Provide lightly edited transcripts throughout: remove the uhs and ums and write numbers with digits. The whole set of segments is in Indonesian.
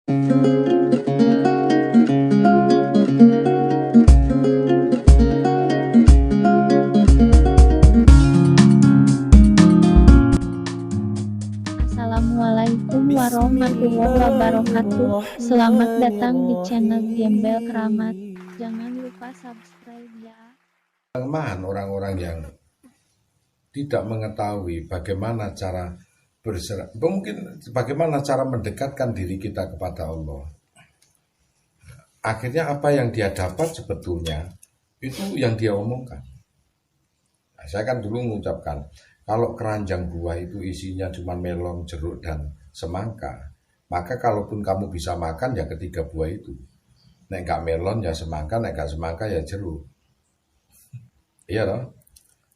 Assalamualaikum warahmatullahi wabarakatuh. Selamat datang di channel Gembel Keramat. Jangan lupa subscribe ya. Kelemahan orang-orang yang tidak mengetahui bagaimana cara mungkin bagaimana cara mendekatkan diri kita kepada Allah. Akhirnya apa yang dia dapat sebetulnya itu yang dia omongkan. Nah, saya kan dulu mengucapkan kalau keranjang buah itu isinya cuma melon, jeruk dan semangka, maka kalaupun kamu bisa makan ya ketiga buah itu. Nek gak melon ya semangka, nek gak semangka ya jeruk. Iya loh.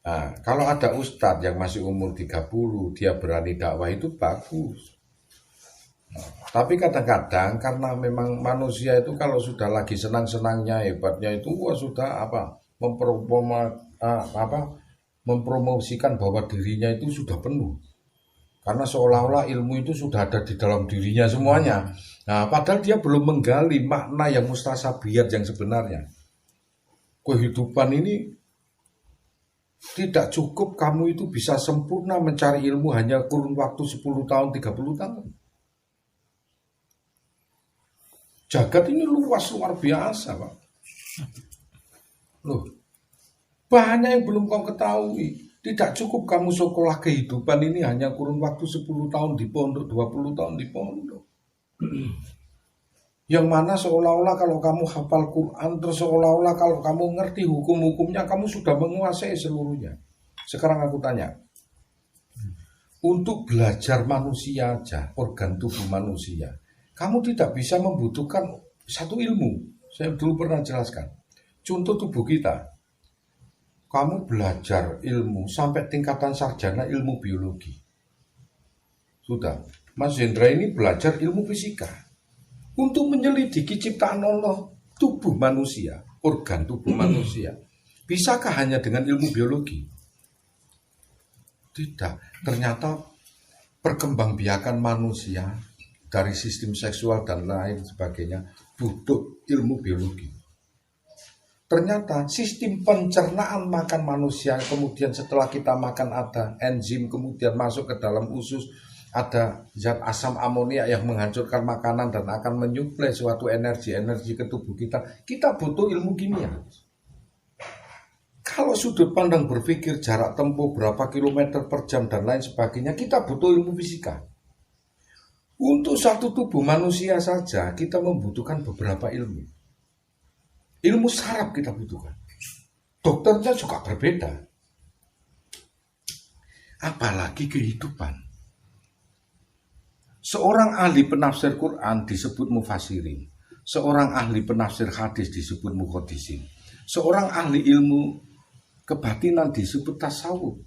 Nah, kalau ada ustadz yang masih umur 30, dia berani dakwah itu bagus. Tapi kadang-kadang karena memang manusia itu kalau sudah lagi senang-senangnya, hebatnya itu sudah mempromosikan bahwa dirinya itu sudah penuh. Karena seolah-olah ilmu itu sudah ada di dalam dirinya semuanya. Nah, padahal dia belum menggali makna yang mustasabiyat yang sebenarnya. Kehidupan ini tidak cukup kamu itu bisa sempurna mencari ilmu hanya kurun waktu 10 tahun, 30 tahun. Jagat ini luas, luar biasa, Pak. Loh, banyak yang belum kau ketahui. Tidak cukup kamu sekolah kehidupan ini hanya kurun waktu 10 tahun di pondok, 20 tahun di pondok. Yang mana seolah-olah kalau kamu hafal Quran, terus seolah-olah kalau kamu ngerti hukum-hukumnya, kamu sudah menguasai seluruhnya. Sekarang aku tanya, untuk belajar manusia aja, organ tubuh manusia, kamu tidak bisa membutuhkan satu ilmu. Saya dulu pernah jelaskan. Contoh tubuh kita. Kamu belajar ilmu sampai tingkatan sarjana ilmu biologi. Sudah. Mas Hendra ini belajar ilmu fisika. Untuk menyelidiki ciptaan Allah, tubuh manusia, organ tubuh manusia. Bisakah hanya dengan ilmu biologi? Tidak. Ternyata perkembangbiakan manusia dari sistem seksual dan lain sebagainya butuh ilmu biologi. Ternyata sistem pencernaan makan manusia, kemudian setelah kita makan ada enzim, kemudian masuk ke dalam usus, ada zat asam amonia yang menghancurkan makanan dan akan menyuplai suatu energi ke tubuh kita. Kita butuh ilmu kimia. Kalau sudut pandang berpikir jarak tempuh berapa kilometer per jam dan lain sebagainya, kita butuh ilmu fisika. Untuk satu tubuh manusia saja kita membutuhkan beberapa ilmu. Ilmu saraf kita butuhkan. Dokternya juga berbeda. Apalagi kehidupan. Seorang ahli penafsir Quran disebut mufassirin. Seorang ahli penafsir hadis disebut muhaddisin. Seorang ahli ilmu kebatinan disebut tasawuf.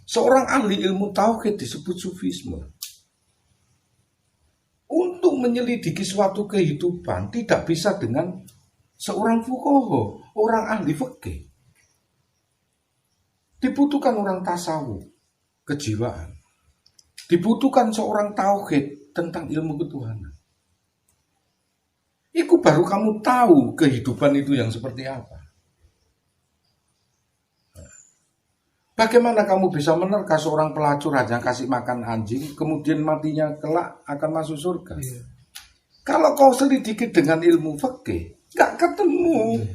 Seorang ahli ilmu tauhid disebut sufisme. Untuk menyelidiki suatu kehidupan tidak bisa dengan seorang fuqaha, orang ahli fikih. Dibutuhkan orang tasawuf, kejiwaan. Dibutuhkan seorang tauhid tentang ilmu ketuhanan. Itu baru kamu tahu kehidupan itu yang seperti apa. Bagaimana kamu bisa menerka seorang pelacur hanya kasih makan anjing, kemudian matinya kelak akan masuk surga? Iya. Kalau kau selidiki dengan ilmu fikih, gak ketemu.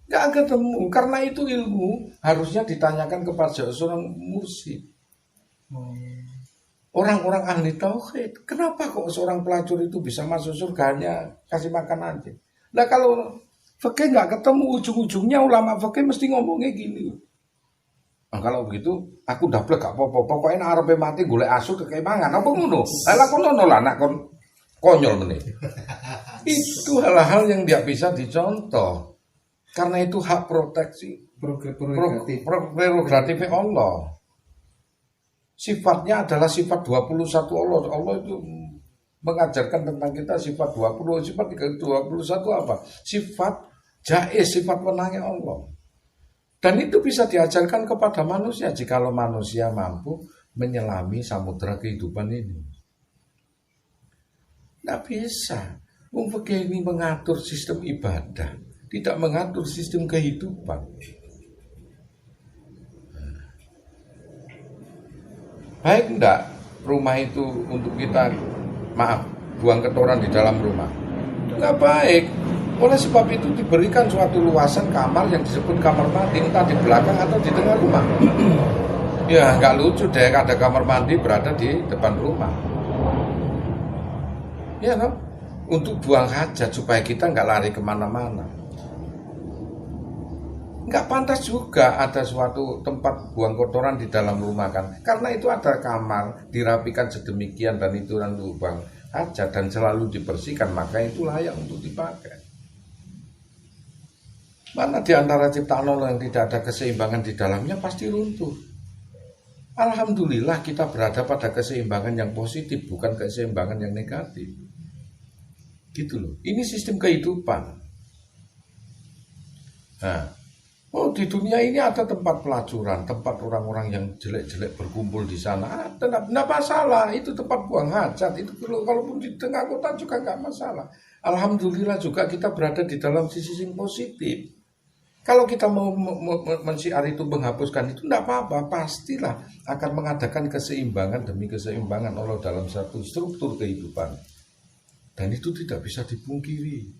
Gak ketemu. Karena itu ilmu harusnya ditanyakan kepada seorang mursyid. Orang-orang ahli tauhid. Kenapa kok seorang pelacur itu bisa masuk surga hanya kasih makan anjing? Nah kalau fikih nggak ketemu, ujung-ujungnya ulama fikih mesti ngomongnya gini. Nah, kalau begitu aku daplek gak apa-apa. Pokoknya arepe mati golek asu kayak mangan. Apa ngono? Lah kon ngono lah anak kon konyol meneh. Itu hal-hal yang tidak bisa dicontoh. Karena itu hak proteksi prerogatif Allah. Sifatnya adalah sifat 21 Allah. Allah itu mengajarkan tentang kita sifat 20, sifat 21 apa? Sifat jaiz, sifat menangnya Allah. Dan itu bisa diajarkan kepada manusia jikalau manusia mampu menyelami samudra kehidupan ini. Tidak bisa. Wong fikih ini mengatur sistem ibadah, tidak mengatur sistem kehidupan. Baik enggak rumah itu untuk kita, maaf, buang kotoran di dalam rumah? Enggak baik. Oleh sebab itu diberikan suatu luasan kamar yang disebut kamar mandi, entah di belakang atau di tengah rumah. Ya enggak lucu deh ada kamar mandi berada di depan rumah. Ya no? Untuk buang hajat supaya kita nggak lari kemana-mana. Nggak pantas juga ada suatu tempat buang kotoran di dalam rumah kan. Karena itu ada kamar, dirapikan sedemikian dan itu untuk buang hajat dan selalu dibersihkan, maka itu layak untuk dipakai. Mana di antara ciptaan Allah yang tidak ada keseimbangan di dalamnya pasti runtuh. Alhamdulillah kita berada pada keseimbangan yang positif, bukan keseimbangan yang negatif. Gitu loh. Ini sistem kehidupan. Nah, di dunia ini ada tempat pelacuran, tempat orang-orang yang jelek-jelek berkumpul di sana. Tidak masalah, itu tempat buang hajat. Itu kalaupun di tengah kota juga nggak masalah. Alhamdulillah juga kita berada di dalam sisi yang positif. Kalau kita mau mensiar itu, menghapuskan itu, tidak apa-apa. Pastilah akan mengadakan keseimbangan demi keseimbangan Allah dalam satu struktur kehidupan. Dan itu tidak bisa dipungkiri.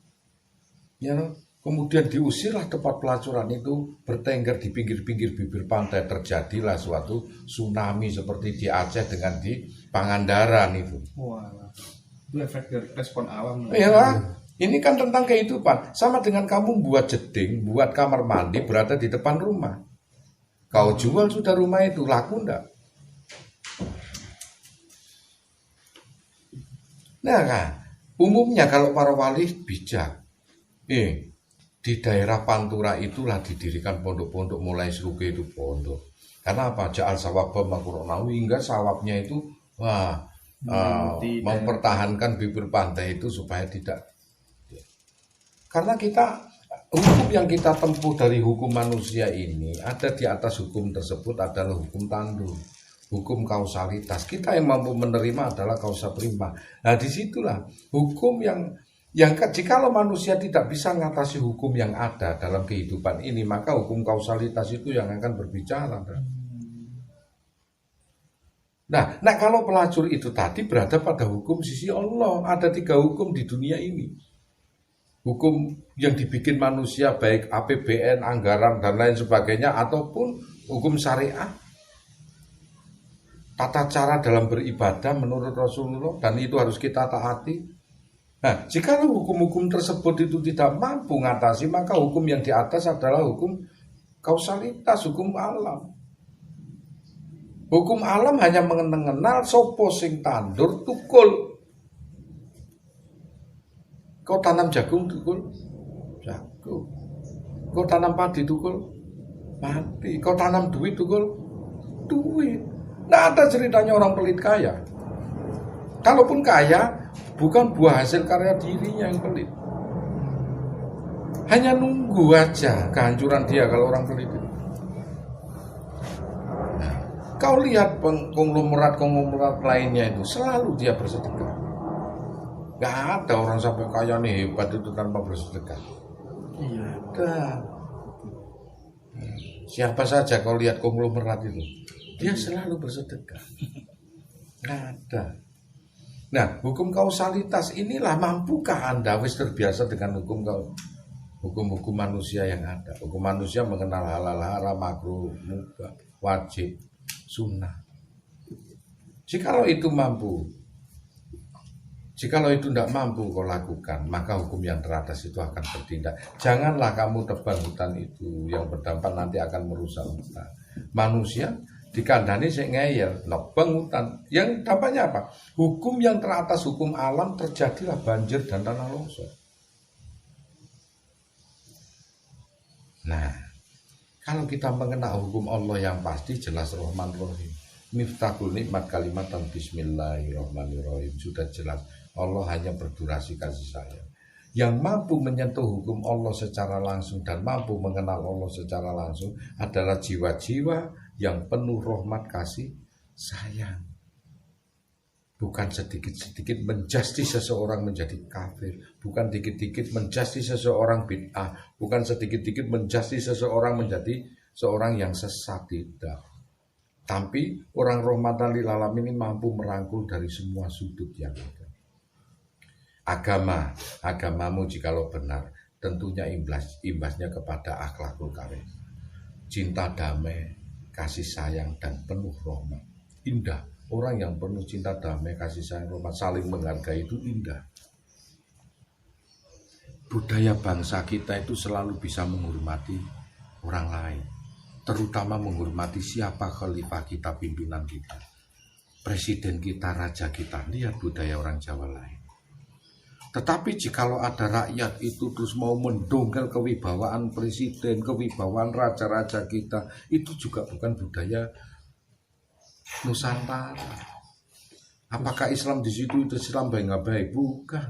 Ya, kemudian diusirlah tempat pelacuran itu bertengger di pinggir-pinggir bibir pantai. Terjadilah suatu tsunami seperti di Aceh dengan di Pangandaran itu. Wah, itu efek dari respon alam. Iya, ini kan tentang kehidupan. Sama dengan kamu buat jeding, buat kamar mandi berada di depan rumah. Kau jual sudah rumah itu, laku enggak? Nah kan, umumnya kalau para wali bijak, di daerah Pantura itulah didirikan pondok-pondok, mulai Seruke itu pondok. Karena apa? Ja'al sawaba makuronawi, hingga sawabnya itu mempertahankan bibir pantai itu supaya tidak. Karena hukum yang kita tempuh dari hukum manusia ini ada di atas hukum tersebut adalah hukum tandur. Hukum kausalitas. Kita yang mampu menerima adalah kausa prima. Nah disitulah hukum yang jikalau manusia tidak bisa mengatasi hukum yang ada dalam kehidupan ini, maka hukum kausalitas itu yang akan berbicara. Nah kalau pelacur itu tadi berada pada hukum sisi Allah. Ada 3 hukum di dunia ini. Hukum yang dibikin manusia, baik APBN, anggaran dan lain sebagainya, ataupun hukum syariah. Tata cara dalam beribadah menurut Rasulullah, dan itu harus kita taati. Nah, jika hukum-hukum tersebut itu tidak mampu mengatasi, maka hukum yang di atas adalah hukum kausalitas, hukum alam. Hukum alam hanya mengenal sopo sing tandur tukul. Kau tanam jagung tukul jagung. Kau tanam padi tukul padi. Kau tanam duit tukul duit. Nggak ada ceritanya orang pelit kaya. Kalaupun kaya, bukan buah hasil karya dirinya yang pelit. Hanya nunggu aja kehancuran dia kalau orang pelit itu. Nah, kau lihat konglomerat lainnya itu selalu dia bersedekah. Nggak ada orang sampai kaya nih hebat itu tanpa bersedekah. Iya ada. Siapa saja kau lihat konglomerat itu, dia selalu bersedekah. Nggak ada. Nah, hukum kausalitas inilah, mampukah Anda wis terbiasa dengan hukum manusia yang ada. Hukum manusia mengenal halal, haram, makruh, mubah, wajib, sunnah. Jikalau itu tidak mampu kau lakukan, maka hukum yang teratas itu akan bertindak. Janganlah kamu tebang hutan itu, yang berdampak nanti akan merusak hutan. Manusia dikandani sing ngeyel, nebang hutan. Yang dampaknya apa? Hukum yang teratas, hukum alam, terjadilah banjir dan tanah longsor. Nah, kalau kita mengenal hukum Allah yang pasti, jelas Rahman Rahim. Miftahul nikmat kalimatan bismillahirrahmanirrahim. Sudah jelas Allah hanya berdurasi kasih sayang. Yang mampu menyentuh hukum Allah secara langsung dan mampu mengenal Allah secara langsung adalah jiwa-jiwa yang penuh rahmat kasih sayang. bukan sedikit-sedikit menjustice seseorang menjadi kafir, bukan dikit-dikit menjustice seseorang bid'ah, bukan sedikit-dikit menjustice seseorang menjadi seorang yang sesat, tidak. Tapi orang rahmatan lil alamin ini mampu merangkul dari semua sudut yang ada. Agamamu jikalau benar, tentunya imbasnya kepada akhlakul karim. Cinta damai, kasih sayang dan penuh rahmat. Indah. Orang yang penuh cinta damai, kasih sayang, rahmat, saling menghargai itu indah. Budaya bangsa kita itu selalu bisa menghormati orang lain. Terutama menghormati siapa khalifah kita, pimpinan kita, presiden kita, raja kita. Lihat budaya orang Jawa lain. Tetapi jikalau ada rakyat itu terus mau mendongkel kewibawaan presiden, kewibawaan raja-raja kita, itu juga bukan budaya Nusantara. Apakah Islam di situ itu Islam baik nggak baik? Bukan.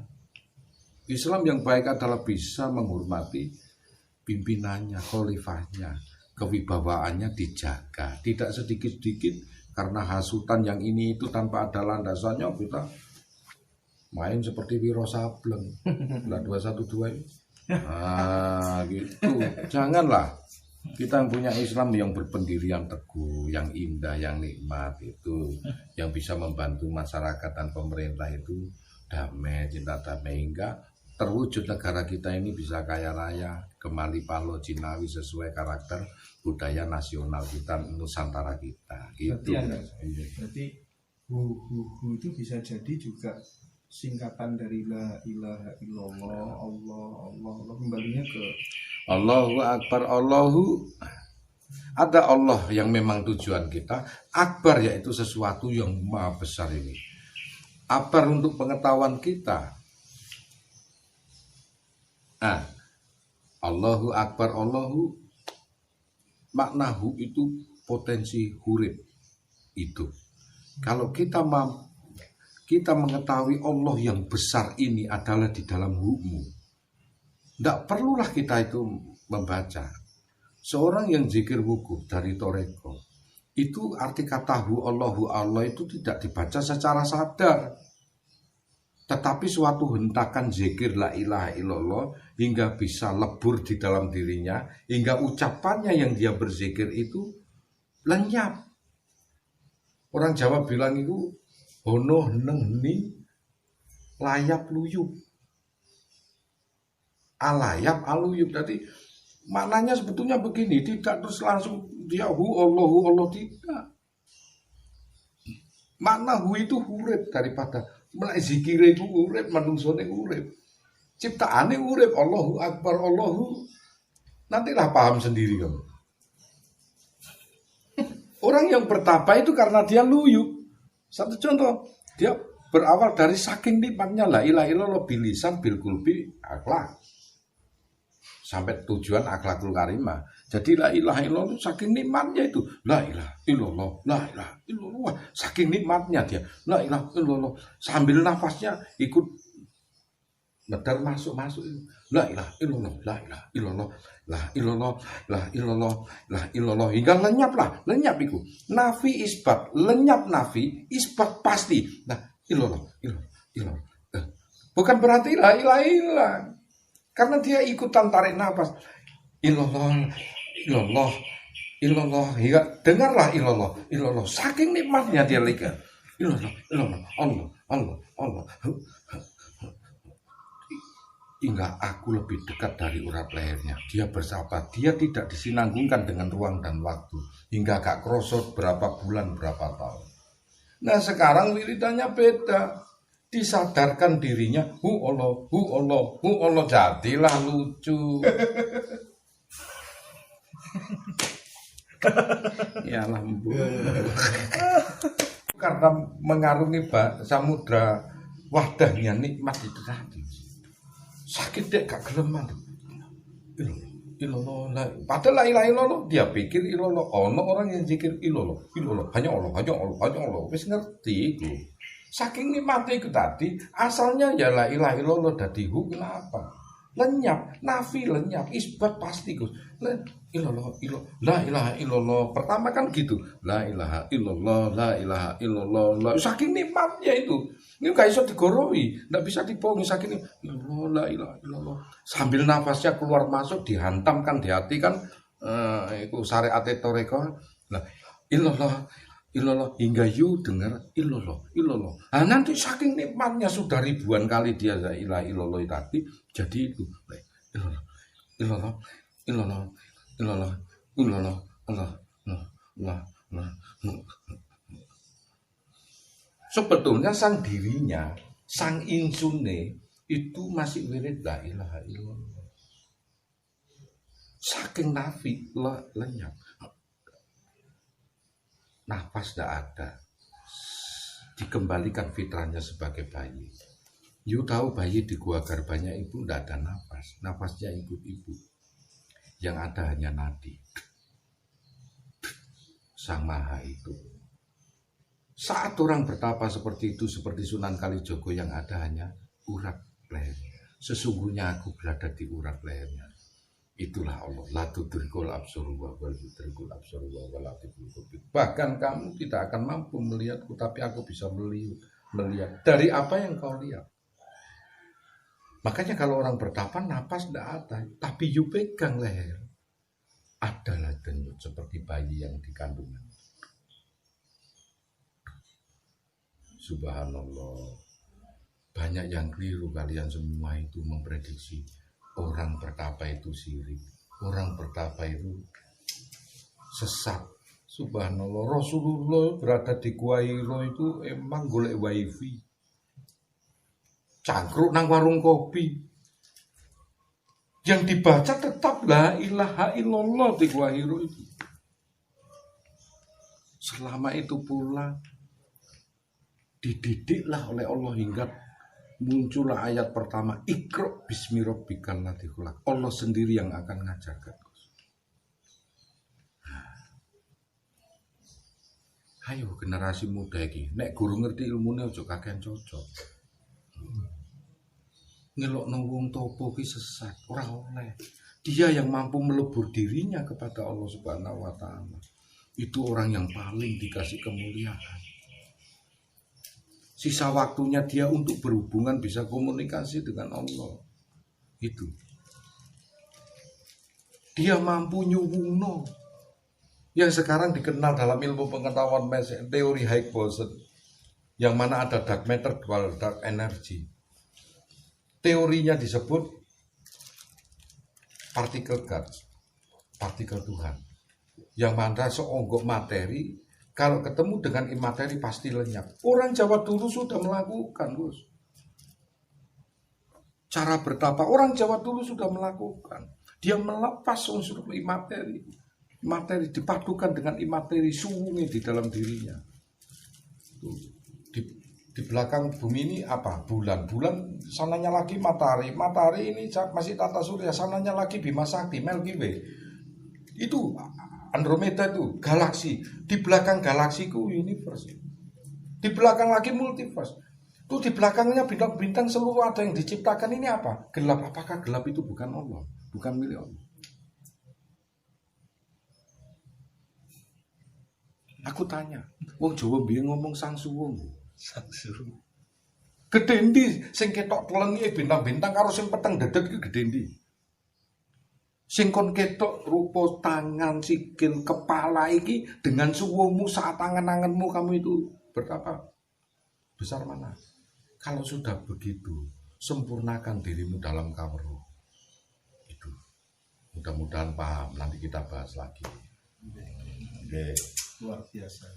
Islam yang baik adalah bisa menghormati pimpinannya, khalifahnya, kewibawaannya dijaga, tidak sedikit-sedikit karena hasutan yang ini itu tanpa ada landasannya kita main seperti Wiro Sableng, lah 212 ini. Nah, gitu. Janganlah. Kita yang punya Islam yang berpendirian teguh, yang indah, yang nikmat itu, yang bisa membantu masyarakat dan pemerintah itu damai, cinta damai hingga terwujud negara kita ini bisa kaya raya, kembali palo Cinawi sesuai karakter budaya nasional kita, Nusantara kita. Gitu. Berarti hu itu bisa jadi juga singkatan dari la ilaha illallah, Allah kembalinya ke Allahu Akbar, ada Allah yang memang tujuan kita. Akbar yaitu sesuatu yang maha besar ini. Akbar untuk pengetahuan kita. Nah, Allahu Akbar, maknahu itu potensi hurib itu. Kalau kita mengetahui Allah yang besar ini adalah di dalam hukum, tidak perlulah kita itu membaca. Seorang yang zikir wukuf dari toreko, itu arti kata Allahu Allah itu tidak dibaca secara sadar. Tetapi suatu hentakan zikir la ilaha illallah hingga bisa lebur di dalam dirinya, hingga ucapannya yang dia berzikir itu lenyap. Orang Jawa bilang itu hono neng hening layap luyup. Alayap aluyub. Jadi maknanya sebetulnya begini, tidak terus langsung dia Allah tidak. Makna hu itu urip daripada mulai zikir itu urip, manungsone urip, ciptaane urip. Allahu Akbar, nantilah paham sendiri kamu. Orang yang bertapa itu karena dia luyub. Satu contoh, dia berawal dari saking nikmatnya la ilaha illallah bilisan bil qulbi akhlak. Sampai tujuan akhlakul karimah. Jadi la ilaha illallah saking nikmatnya itu. La ilaha illallah. Saking nikmatnya dia. La ilaha illallah. Sambil nafasnya ikut medar masuk. La ilaha illallah. Hingga lenyap itu. Nafi isbat. Lenyap nafi. Isbat pasti. Nah illallah. Bukan berarti la ilaha illallah. Karena dia ikutan tarik nafas. Illallah. Hingga dengarlah illallah. Saking nikmatnya dia lihat. Illallah. Allah. Hingga aku lebih dekat dari urat lehernya. Dia bersapa. Dia tidak disinanggungkan dengan ruang dan waktu. Hingga gak kerosot berapa bulan, berapa tahun. Nah sekarang wiridannya beda. Disadarkan dirinya, hu Allah, jadilah lucu. Ya lampu. Karena mengarungi samudra wadahnya nikmat itu tadi. Sakit dek gak geleman. Illallah. Padahal la ilaha illallah dia pikir illallah. Orang yang zikir illallah. Hanya Allah. Wis ngerti itu. Saking nikmatnya itu tadi, asalnya ya la ilaha illallah dadi hu. Kenapa? lenyap, nafi lenyap, isbat pasti Gus. La ilaha illallah. Pertama kan gitu. La ilaha illallah, la ilaha illallah. Saking nikmatnya itu. Ini gak bisa digoroi, nggak bisa dibohongi saking illallah, la ilaha illallah. Sambil nafasnya keluar masuk dihantamkan di hati kan itu syariat toreko. Nah, illallah hingga you dengar illallah. Nah, nanti saking nikmatnya sudah ribuan kali dia la ilaha illallah tadi jadi itu illallah Allah. Sebetulnya sang dirinya, sang insune itu masih wirid la ilaha illallah. Saking nafi lenyap. Nafas tidak ada. Dikembalikan fitrahnya sebagai bayi. You tahu bayi di gua garbanya ibu tidak ada nafas. Nafasnya ikut ibu. Yang ada hanya nadi. Sang Maha itu. Saat orang bertapa seperti itu, seperti Sunan Kalijogo yang ada hanya urat leher. Sesungguhnya aku berada di urat lehernya. Itulah Allah. La tudrikul absaru wa tudrikul absaru wa latiful khubir. Bahkan kamu tidak akan mampu melihatku, tapi aku bisa melihat. Dari apa yang kau lihat? Makanya kalau orang bertapa, napas tidak ada. Tapi you pegang leher. Adalah denyut seperti bayi yang dikandungan. Subhanallah. Banyak yang keliru kalian semua itu memprediksi orang bertapa itu syirik, orang bertapa itu sesat. Subhanallah. Rasulullah berada di Gua Hiro itu emang golek wifi, cangkruk nang warung kopi. Yang dibaca tetap la ilaha illallah di Gua Hiro itu. Selama itu pula dididiklah oleh Allah hingga muncullah ayat pertama, Iqra bismi rabbikal ladzi khalaq. Allah sendiri yang akan ngajarkan. Ayo generasi muda iki, nek guru ngerti ilmune aja kakean cocok. Ngelokno wong topo ki sesat, ora oleh. Dia yang mampu melebur dirinya kepada Allah Subhanahu wa taala. Itu orang yang paling dikasih kemuliaan. Sisa waktunya dia untuk berhubungan bisa komunikasi dengan Allah. Itu. Dia mampu nyuwuno. Yang sekarang dikenal dalam ilmu pengetahuan teori high boson. Yang mana ada dark matter dual dark energy. Teorinya disebut partikel God. Partikel Tuhan. Yang mana seonggok materi kalau ketemu dengan imateri pasti lenyap. Orang Jawa dulu sudah melakukan, Gus. Cara bertapa orang Jawa dulu sudah melakukan. Dia melepas unsur imateri. Materi dipadukan dengan imateri suwungnya di dalam dirinya. Di belakang bumi ini apa? Bulan. Bulan sananya lagi matahari. Matahari ini masih tata surya. Sananya lagi Bima Sakti, Milky Way. Itu Andromeda itu galaksi, di belakang galaksiku universe, di belakang lagi multiverse. Itu di belakangnya bintang-bintang seluruh ada yang diciptakan ini apa? Gelap. Apakah gelap itu bukan Allah, bukan milik Allah? Aku tanya, wong Jawa biyen ngomong sang suwung. Gedhe ndi sing ketok telengi bintang-bintang karo sing peteng dedet iki gedhe ndi? Sing kon ketok rupa tangan, sikil, kepala iki dengan suwungmu saat tangan-tanganmu kamu itu berapa besar mana? Kalau sudah begitu, sempurnakan dirimu dalam kawruh. Itu. Mudah-mudahan paham, nanti kita bahas lagi. Oke. Luar biasa.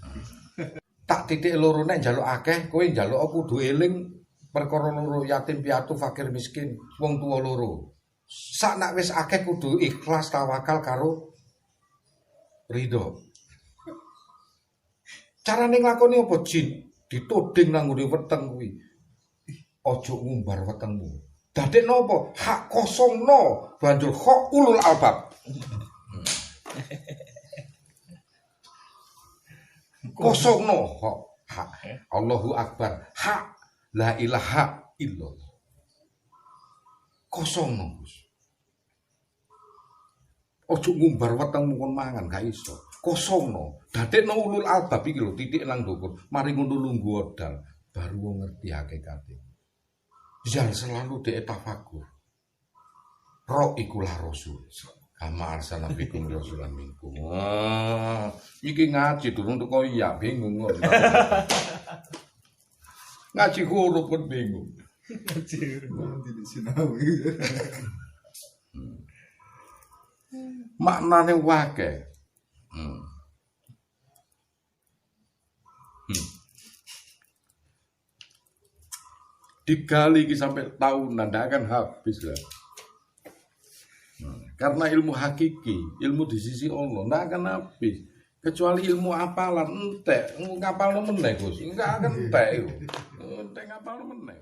Tak titik loro nek njaluk akeh, kowe njaluk kudu eling perkara loro yatim piatu fakir miskin, wong tuwa loro. Sak nak wis akeh kudu ikhlas tawakal karo ridho. Carane nglakoni apa jin? Dituding nang ngene weteng kuwi. Aja ngumbar wetengmu. Dadekno apa? Hak kosongno, banjur kok ulul albab. Kosongno hak. Allahu Akbar. Hak la ilaha illallah. kosong no, Gus. Ojo ngumbar weteng mung mangan gak iso. Kosong no. Dadekno ulul albab iki lho titik nang ndukur. Mari ngono lungguh odal baru wong ngerti hakikate. Jangan selalu dek tafakur. Roh ikulah rasul. Kama arsalna bikum rasulan minkum. Wah, iki ngaji durung teko iya bingung kok. Ngaji huruf pun bingung. Kecil, tidak sinau. Maknane wake. Digali sampai tahunan, tidak akan habis lah. Karena ilmu hakiki, ilmu di sisi Allah, tidak akan habis. Kecuali ilmu apalan, entek, ngapalno meneh Gus, enggak akan entek. Entek ngapalno meneh.